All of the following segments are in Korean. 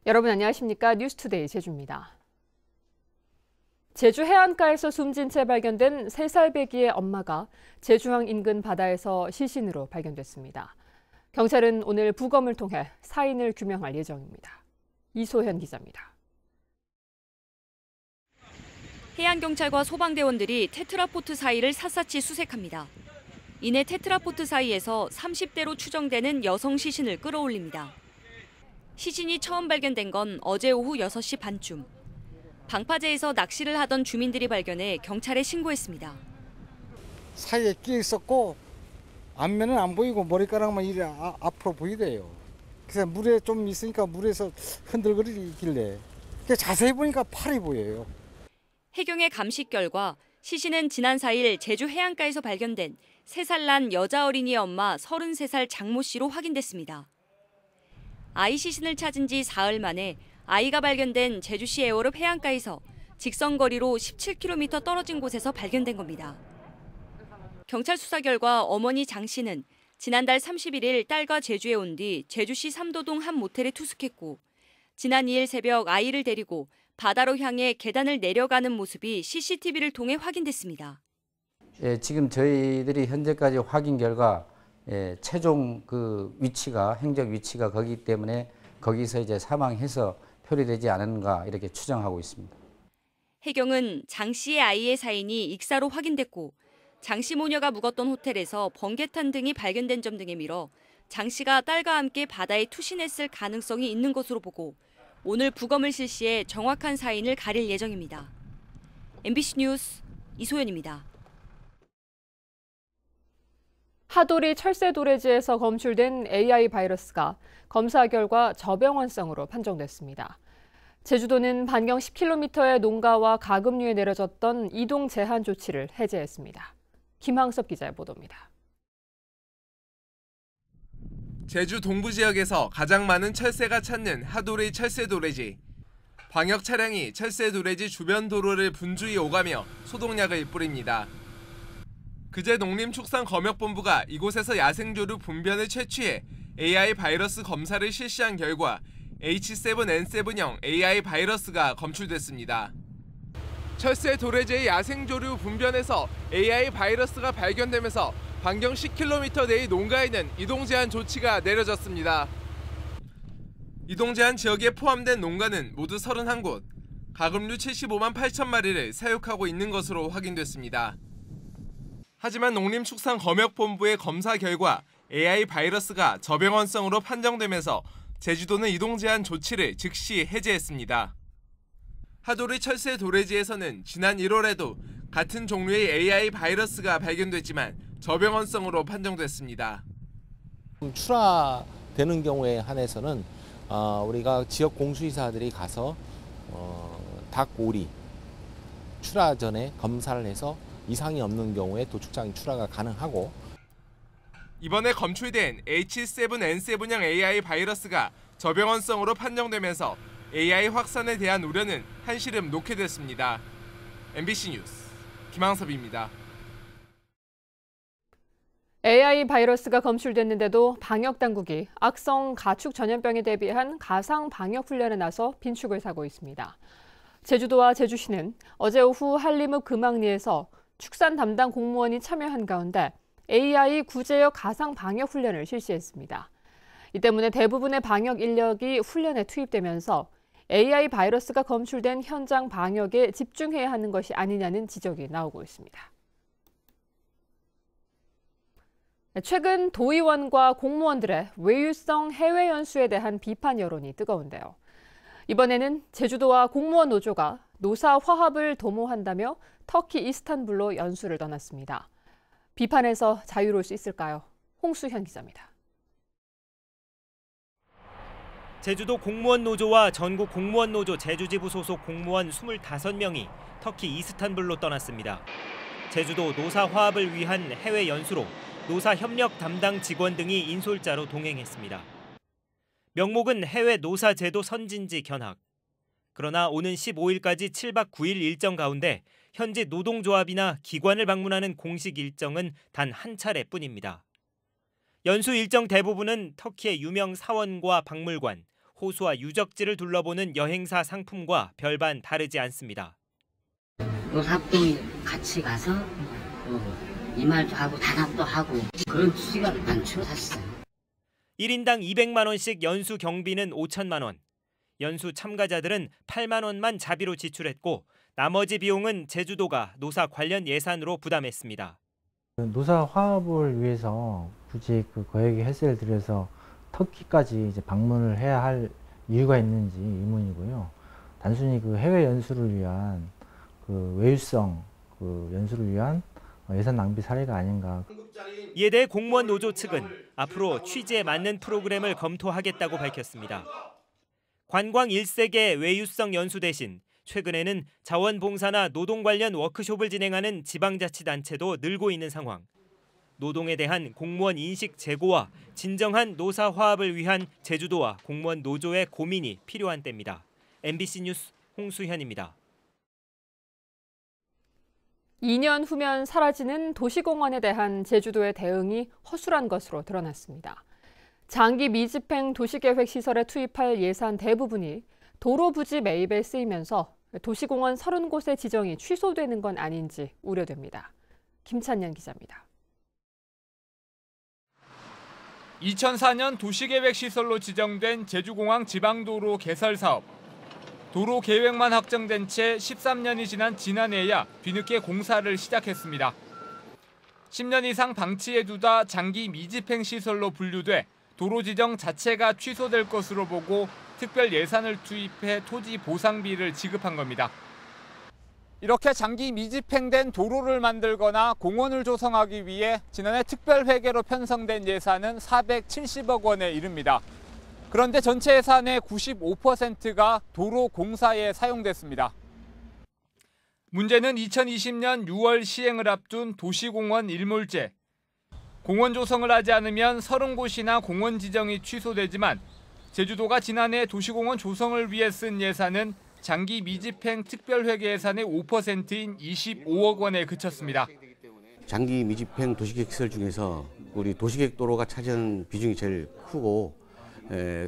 여러분 안녕하십니까? 뉴스투데이 제주입니다. 제주 해안가에서 숨진 채 발견된 3살 배기의 엄마가 제주항 인근 바다에서 시신으로 발견됐습니다. 경찰은 오늘 부검을 통해 사인을 규명할 예정입니다. 이소현 기자입니다. 해양경찰과 소방대원들이 테트라포트 사이를 샅샅이 수색합니다. 이내 테트라포트 사이에서 30대로 추정되는 여성 시신을 끌어올립니다. 시신이 처음 발견된 건 어제 오후 6시 반쯤. 방파제에서 낚시를 하던 주민들이 발견해 경찰에 신고했습니다. 사이에 끼어 있었고 앞면은 안 보이고 머리카락만 이래 앞으로 보이대요. 그래서 물에 좀 있으니까 물에서 흔들거리길래 자세히 보니까 팔이 보여요. 해경의 감식 결과 시신은 지난 4일 제주 해안가에서 발견된 3살 난 여자 어린이의 엄마 33살 장모 씨로 확인됐습니다. 아이 시신을 찾은 지 사흘 만에 아이가 발견된 제주시 애월읍 해안가에서 직선거리로 17km 떨어진 곳에서 발견된 겁니다. 경찰 수사 결과 어머니 장 씨는 지난달 31일 딸과 제주에 온 뒤 제주시 삼도동 한 모텔에 투숙했고 지난 2일 새벽 아이를 데리고 바다로 향해 계단을 내려가는 모습이 CCTV를 통해 확인됐습니다. 지금 저희들이 현재까지 확인 결과 최종 위치가 행적 위치가 거기 때문에 거기서 이제 사망해서 표류되지 않은가 이렇게 추정하고 있습니다. 해경은 장 씨의 아이의 사인이 익사로 확인됐고 장 씨 모녀가 묵었던 호텔에서 번개탄 등이 발견된 점 등에 밀어 장 씨가 딸과 함께 바다에 투신했을 가능성이 있는 것으로 보고 오늘 부검을 실시해 정확한 사인을 가릴 예정입니다. MBC 뉴스 이소연입니다. 하도리 철새도래지에서 검출된 AI 바이러스가 검사 결과 저병원성으로 판정됐습니다. 제주도는 반경 10km의 농가와 가금류에 내려졌던 이동 제한 조치를 해제했습니다. 김항섭 기자의 보도입니다. 제주 동부 지역에서 가장 많은 철새가 찾는 하도리 철새도래지. 방역 차량이 철새도래지 주변 도로를 분주히 오가며 소독약을 뿌립니다. 그제 농림축산검역본부가 이곳에서 야생조류 분변을 채취해 AI 바이러스 검사를 실시한 결과 H7N7형 AI 바이러스가 검출됐습니다. 철새 도래지의 야생조류 분변에서 AI 바이러스가 발견되면서 반경 10km 내의 농가에는 이동제한 조치가 내려졌습니다. 이동제한 지역에 포함된 농가는 모두 31곳, 가금류 75만 8천 마리를 사육하고 있는 것으로 확인됐습니다. 하지만 농림축산검역본부의 검사 결과 AI 바이러스가 저병원성으로 판정되면서 제주도는 이동제한 조치를 즉시 해제했습니다. 하도리 철새 도래지에서는 지난 1월에도 같은 종류의 AI 바이러스가 발견됐지만 저병원성으로 판정됐습니다. 출하되는 경우에 한해서는 우리가 지역 공수의사들이 가서 닭, 오리 출하 전에 검사를 해서 이상이 없는 경우에 도축장 출하가 가능하고 이번에 검출된 H7N7형 AI 바이러스가 저병원성으로 판정되면서 AI 확산에 대한 우려는 한시름 놓게 됐습니다. MBC 뉴스 김항섭입니다. AI 바이러스가 검출됐는데도 방역당국이 악성 가축 전염병에 대비한 가상 방역 훈련에 나서 빈축을 사고 있습니다. 제주도와 제주시는 어제 오후 한림읍 금왕리에서 축산 담당 공무원이 참여한 가운데 AI 구제역 가상 방역 훈련을 실시했습니다. 이 때문에 대부분의 방역 인력이 훈련에 투입되면서 AI 바이러스가 검출된 현장 방역에 집중해야 하는 것이 아니냐는 지적이 나오고 있습니다. 최근 도의원과 공무원들의 외유성 해외 연수에 대한 비판 여론이 뜨거운데요. 이번에는 제주도와 공무원 노조가 노사 화합을 도모한다며 터키 이스탄불로 연수를 떠났습니다. 비판에서 자유로울 수 있을까요? 홍수현 기자입니다. 제주도 공무원 노조와 전국 공무원 노조 제주지부 소속 공무원 25명이 터키 이스탄불로 떠났습니다. 제주도 노사 화합을 위한 해외 연수로 노사 협력 담당 직원 등이 인솔자로 동행했습니다. 명목은 해외 노사 제도 선진지 견학. 그러나 오는 15일까지 7박 9일 일정 가운데 현지 노동조합이나 기관을 방문하는 공식 일정은 단 한 차례뿐입니다. 연수 일정 대부분은 터키의 유명 사원과 박물관, 호수와 유적지를 둘러보는 여행사 상품과 별반 다르지 않습니다. 노사병이 같이 가서 이말도 하고 단합도 하고 그런 취지가 많죠 사실상. 1인당 200만 원씩 연수 경비는 5천만 원. 연수 참가자들은 8만 원만 자비로 지출했고 나머지 비용은 제주도가 노사 관련 예산으로 부담했습니다. 노사 화합을 위해서 굳이 그 거액의 헬스를 들여서 터키까지 이제 방문을 해야 할 이유가 있는지 의문이고요. 단순히 그 해외 연수를 위한 그 외유성 그 연수를 위한 예산 낭비 사례가 아닌가. 이에 대해 공무원 노조 측은 앞으로 취지에 맞는 프로그램을 검토하겠다고 밝혔습니다. 관광 1세계 외유성 연수 대신 최근에는 자원봉사나 노동 관련 워크숍을 진행하는 지방자치단체도 늘고 있는 상황. 노동에 대한 공무원 인식 제고와 진정한 노사 화합을 위한 제주도와 공무원 노조의 고민이 필요한 때입니다. MBC 뉴스 홍수현입니다. 2년 후면 사라지는 도시공원에 대한 제주도의 대응이 허술한 것으로 드러났습니다. 장기 미집행 도시계획 시설에 투입할 예산 대부분이 도로 부지 매입에 쓰이면서 도시공원 30곳의 지정이 취소되는 건 아닌지 우려됩니다. 김찬년 기자입니다. 2004년 도시계획 시설로 지정된 제주공항 지방도로 개설 사업. 도로 계획만 확정된 채 13년이 지난 지난해야 뒤늦게 공사를 시작했습니다. 10년 이상 방치해두다 장기 미집행 시설로 분류돼 도로 지정 자체가 취소될 것으로 보고 특별 예산을 투입해 토지 보상비를 지급한 겁니다. 이렇게 장기 미집행된 도로를 만들거나 공원을 조성하기 위해 지난해 특별회계로 편성된 예산은 470억 원에 이릅니다. 그런데 전체 예산의 95%가 도로 공사에 사용됐습니다. 문제는 2020년 6월 시행을 앞둔 도시공원 일몰제. 공원 조성을 하지 않으면 30곳이나 공원 지정이 취소되지만 제주도가 지난해 도시공원 조성을 위해 쓴 예산은 장기 미집행 특별회계 예산의 5%인 25억 원에 그쳤습니다. 장기 미집행 도시계획 시설 중에서 우리 도시계획 도로가 차지하는 비중이 제일 크고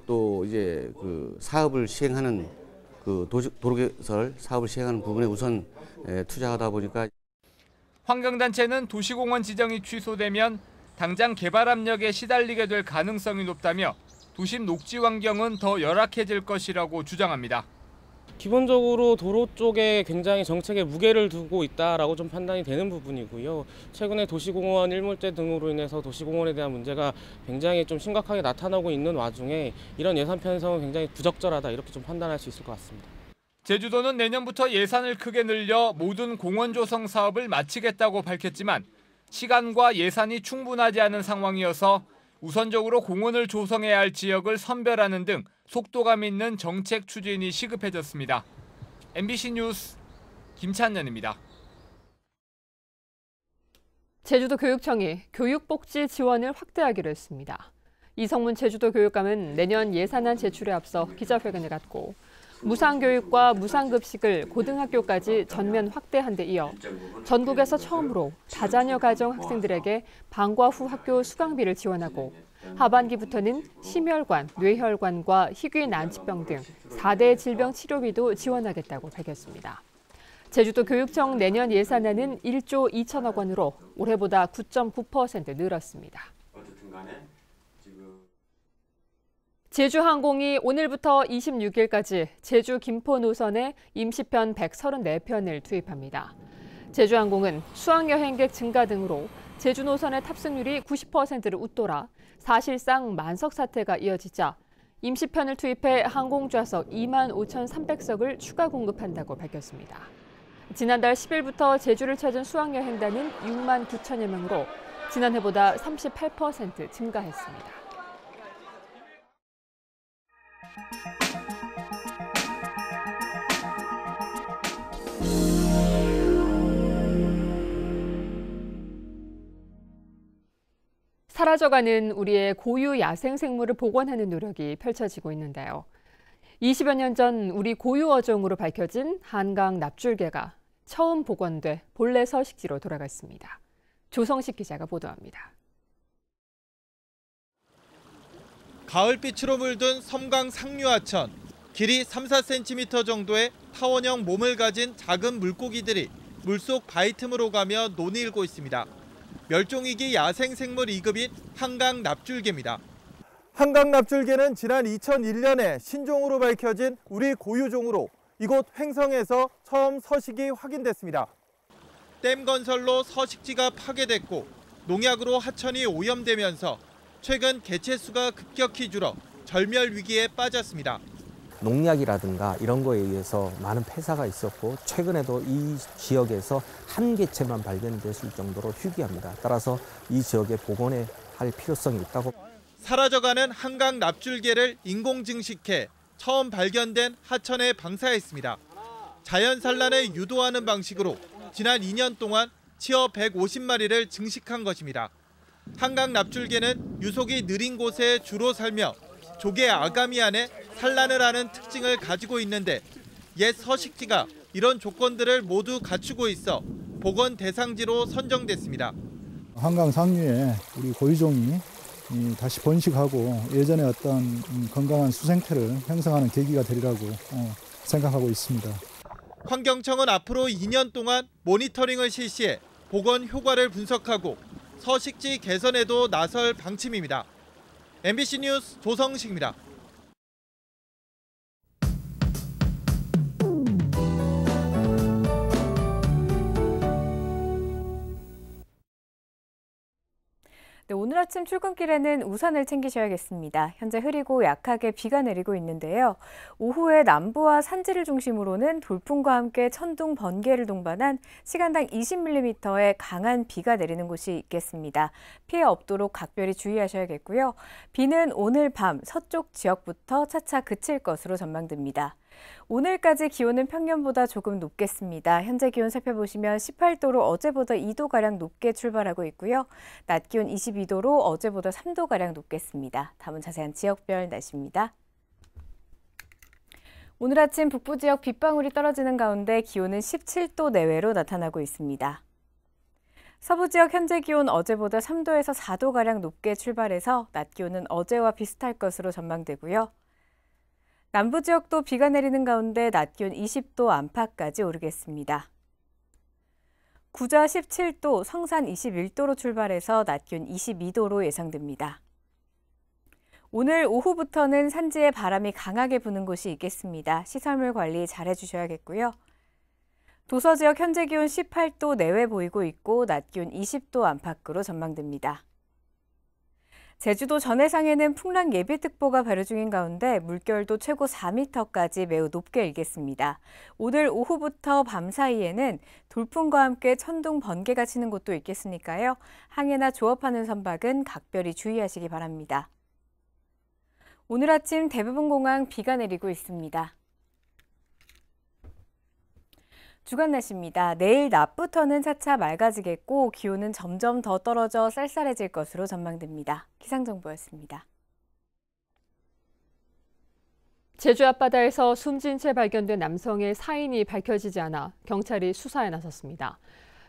또 이제 그 사업을 시행하는 그 도로개설 사업을 시행하는 부분에 우선 투자하다 보니까 환경단체는 도시공원 지정이 취소되면 당장 개발 압력에 시달리게 될 가능성이 높다며 도심 녹지 환경은 더 열악해질 것이라고 주장합니다. 기본적으로 도로 쪽에 굉장히 정책에 무게를 두고 있다라고 좀 판단이 되는 부분이고요. 최근에 도시공원 일몰제 등으로 인해서 도시공원에 대한 문제가 굉장히 좀 심각하게 나타나고 있는 와중에 이런 예산 편성은 굉장히 부적절하다 이렇게 좀 판단할 수 있을 것 같습니다. 제주도는 내년부터 예산을 크게 늘려 모든 공원 조성 사업을 마치겠다고 밝혔지만 시간과 예산이 충분하지 않은 상황이어서 우선적으로 공원을 조성해야 할 지역을 선별하는 등 속도감 있는 정책 추진이 시급해졌습니다. MBC 뉴스 김찬년입니다. 제주도 교육청이 교육복지 지원을 확대하기로 했습니다. 이성문 제주도 교육감은 내년 예산안 제출에 앞서 기자회견을 갖고 무상교육과 무상급식을 고등학교까지 전면 확대한 데 이어 전국에서 처음으로 다자녀 가정 학생들에게 방과 후 학교 수강비를 지원하고 하반기부터는 심혈관, 뇌혈관과 희귀 난치병 등 4대 질병 치료비도 지원하겠다고 밝혔습니다. 제주도 교육청 내년 예산안은 1조 2천억 원으로 올해보다 9.9% 늘었습니다. 제주항공이 오늘부터 26일까지 제주 김포 노선에 임시편 134편을 투입합니다. 제주항공은 수학여행객 증가 등으로 제주 노선의 탑승률이 90%를 웃돌아 사실상 만석 사태가 이어지자 임시편을 투입해 항공좌석 25,300석을 추가 공급한다고 밝혔습니다. 지난달 10일부터 제주를 찾은 수학여행단은 6만 9천여 명으로 지난해보다 38% 증가했습니다. 사라져가는 우리의 고유 야생생물을 복원하는 노력이 펼쳐지고 있는데요. 20여 년 전 우리 고유 어종으로 밝혀진 한강 납줄개가 처음 복원돼 본래 서식지로 돌아갔습니다. 조성식 기자가 보도합니다. 가을빛으로 물든 섬강 상류하천. 길이 3-4cm 정도의 타원형 몸을 가진 작은 물고기들이 물속 바위 틈으로 가며 논이 일고 있습니다. 멸종위기 야생생물 2급인 한강 납줄개입니다. 한강 납줄개는 지난 2001년에 신종으로 밝혀진 우리 고유종으로 이곳 횡성에서 처음 서식이 확인됐습니다. 댐 건설로 서식지가 파괴됐고 농약으로 하천이 오염되면서 최근 개체수가 급격히 줄어 절멸 위기에 빠졌습니다. 농약이라든가 이런 거에 의해서 많은 폐사가 있었고 최근에도 이 지역에서 한 개체만 발견됐을 정도로 희귀합니다. 따라서 이 지역에 복원해야 할 필요성이 있다고. 사라져가는 한강 납줄개를 인공 증식해 처음 발견된 하천에 방사했습니다. 자연 산란을 유도하는 방식으로 지난 2년 동안 치어 150마리를 증식한 것입니다. 한강 납줄개는 유속이 느린 곳에 주로 살며 조개 아가미 안에 산란을 하는 특징을 가지고 있는데 옛 서식지가 이런 조건들을 모두 갖추고 있어 복원 대상지로 선정됐습니다. 한강 상류에 우리 고유종이 다시 번식하고 예전의 어떤 건강한 수생태를 형성하는 계기가 되리라고 생각하고 있습니다. 환경청은 앞으로 2년 동안 모니터링을 실시해 복원 효과를 분석하고 서식지 개선에도 나설 방침입니다. MBC 뉴스 조성식입니다. 네, 오늘 아침 출근길에는 우산을 챙기셔야겠습니다. 현재 흐리고 약하게 비가 내리고 있는데요. 오후에 남부와 산지를 중심으로는 돌풍과 함께 천둥, 번개를 동반한 시간당 20mm의 강한 비가 내리는 곳이 있겠습니다. 피해 없도록 각별히 주의하셔야겠고요. 비는 오늘 밤 서쪽 지역부터 차차 그칠 것으로 전망됩니다. 오늘까지 기온은 평년보다 조금 높겠습니다. 현재 기온 살펴보시면 18도로 어제보다 2도가량 높게 출발하고 있고요. 낮 기온 22도로 어제보다 3도가량 높겠습니다. 다음은 자세한 지역별 날씨입니다. 오늘 아침 북부 지역 빗방울이 떨어지는 가운데 기온은 17도 내외로 나타나고 있습니다. 서부 지역 현재 기온 어제보다 3도에서 4도가량 높게 출발해서 낮 기온은 어제와 비슷할 것으로 전망되고요. 남부 지역도 비가 내리는 가운데 낮 기온 20도 안팎까지 오르겠습니다. 구자 17도, 성산 21도로 출발해서 낮 기온 22도로 예상됩니다. 오늘 오후부터는 산지에 바람이 강하게 부는 곳이 있겠습니다. 시설물 관리 잘 해주셔야겠고요. 도서 지역 현재 기온 18도 내외 보이고 있고 낮 기온 20도 안팎으로 전망됩니다. 제주도 전해상에는 풍랑 예비특보가 발효 중인 가운데 물결도 최고 4m까지 매우 높게 일겠습니다. 오늘 오후부터 밤 사이에는 돌풍과 함께 천둥, 번개가 치는 곳도 있겠으니까요. 항해나 조업하는 선박은 각별히 주의하시기 바랍니다. 오늘 아침 대부분 공항 비가 내리고 있습니다. 주간 날씨입니다. 내일 낮부터는 차차 맑아지겠고 기온은 점점 더 떨어져 쌀쌀해질 것으로 전망됩니다. 기상정보였습니다. 제주 앞바다에서 숨진 채 발견된 남성의 사인이 밝혀지지 않아 경찰이 수사에 나섰습니다.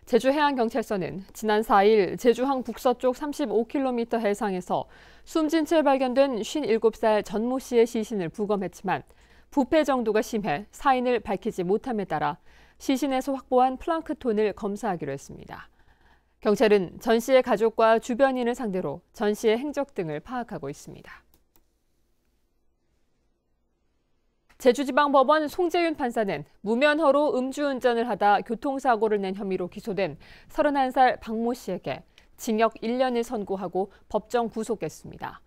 제주해양경찰서는 지난 4일 제주항 북서쪽 35km 해상에서 숨진 채 발견된 57살 전모 씨의 시신을 부검했지만 부패 정도가 심해 사인을 밝히지 못함에 따라 시신에서 확보한 플랑크톤을 검사하기로 했습니다. 경찰은 전 씨의 가족과 주변인을 상대로 전 씨의 행적 등을 파악하고 있습니다. 제주지방법원 송재윤 판사는 무면허로 음주운전을 하다 교통사고를 낸 혐의로 기소된 31살 박모 씨에게 징역 1년을 선고하고 법정 구속했습니다.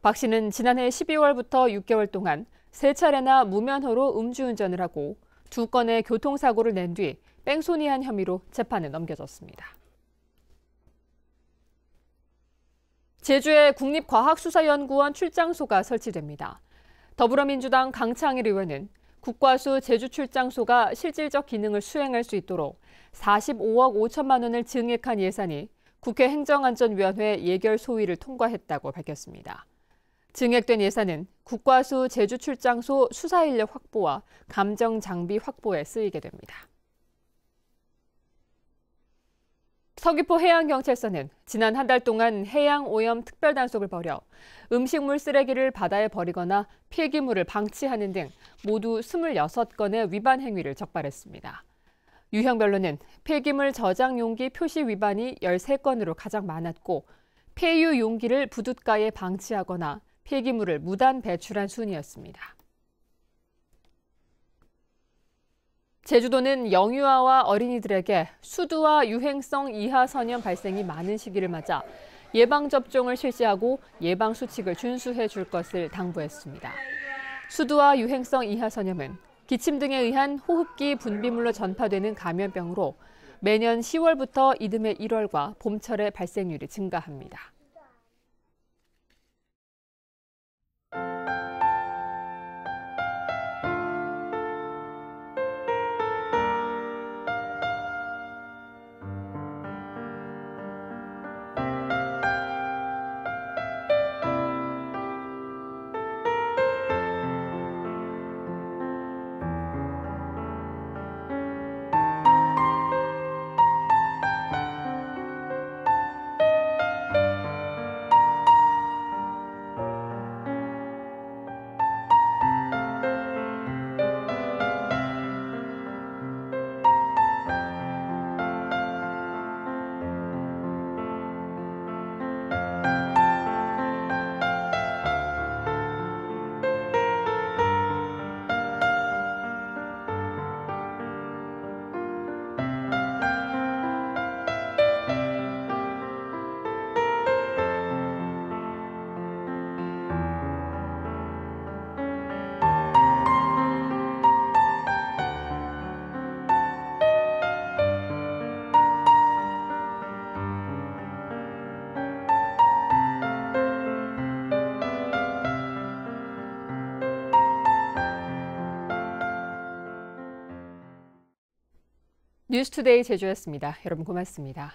박 씨는 지난해 12월부터 6개월 동안 3차례나 무면허로 음주운전을 하고 2건의 교통사고를 낸 뒤 뺑소니한 혐의로 재판에 넘겨졌습니다. 제주에 국립과학수사연구원 출장소가 설치됩니다. 더불어민주당 강창일 의원은 국과수 제주출장소가 실질적 기능을 수행할 수 있도록 45억 5천만 원을 증액한 예산이 국회 행정안전위원회 예결 소위를 통과했다고 밝혔습니다. 증액된 예산은 국과수 제주출장소 수사인력 확보와 감정 장비 확보에 쓰이게 됩니다. 서귀포 해양경찰서는 지난 한 달 동안 해양오염 특별단속을 벌여 음식물 쓰레기를 바다에 버리거나 폐기물을 방치하는 등 모두 26건의 위반 행위를 적발했습니다. 유형별로는 폐기물 저장 용기 표시 위반이 13건으로 가장 많았고 폐유 용기를 부둣가에 방치하거나 폐기물을 무단 배출한 순이었습니다. 제주도는 영유아와 어린이들에게 수두와 유행성 이하 선염 발생이 많은 시기를 맞아 예방접종을 실시하고 예방수칙을 준수해 줄 것을 당부했습니다. 수두와 유행성 이하 선염은 기침 등에 의한 호흡기 분비물로 전파되는 감염병으로 매년 10월부터 이듬해 1월과 봄철에 발생률이 증가합니다. 뉴스투데이 제주였습니다. 여러분 고맙습니다.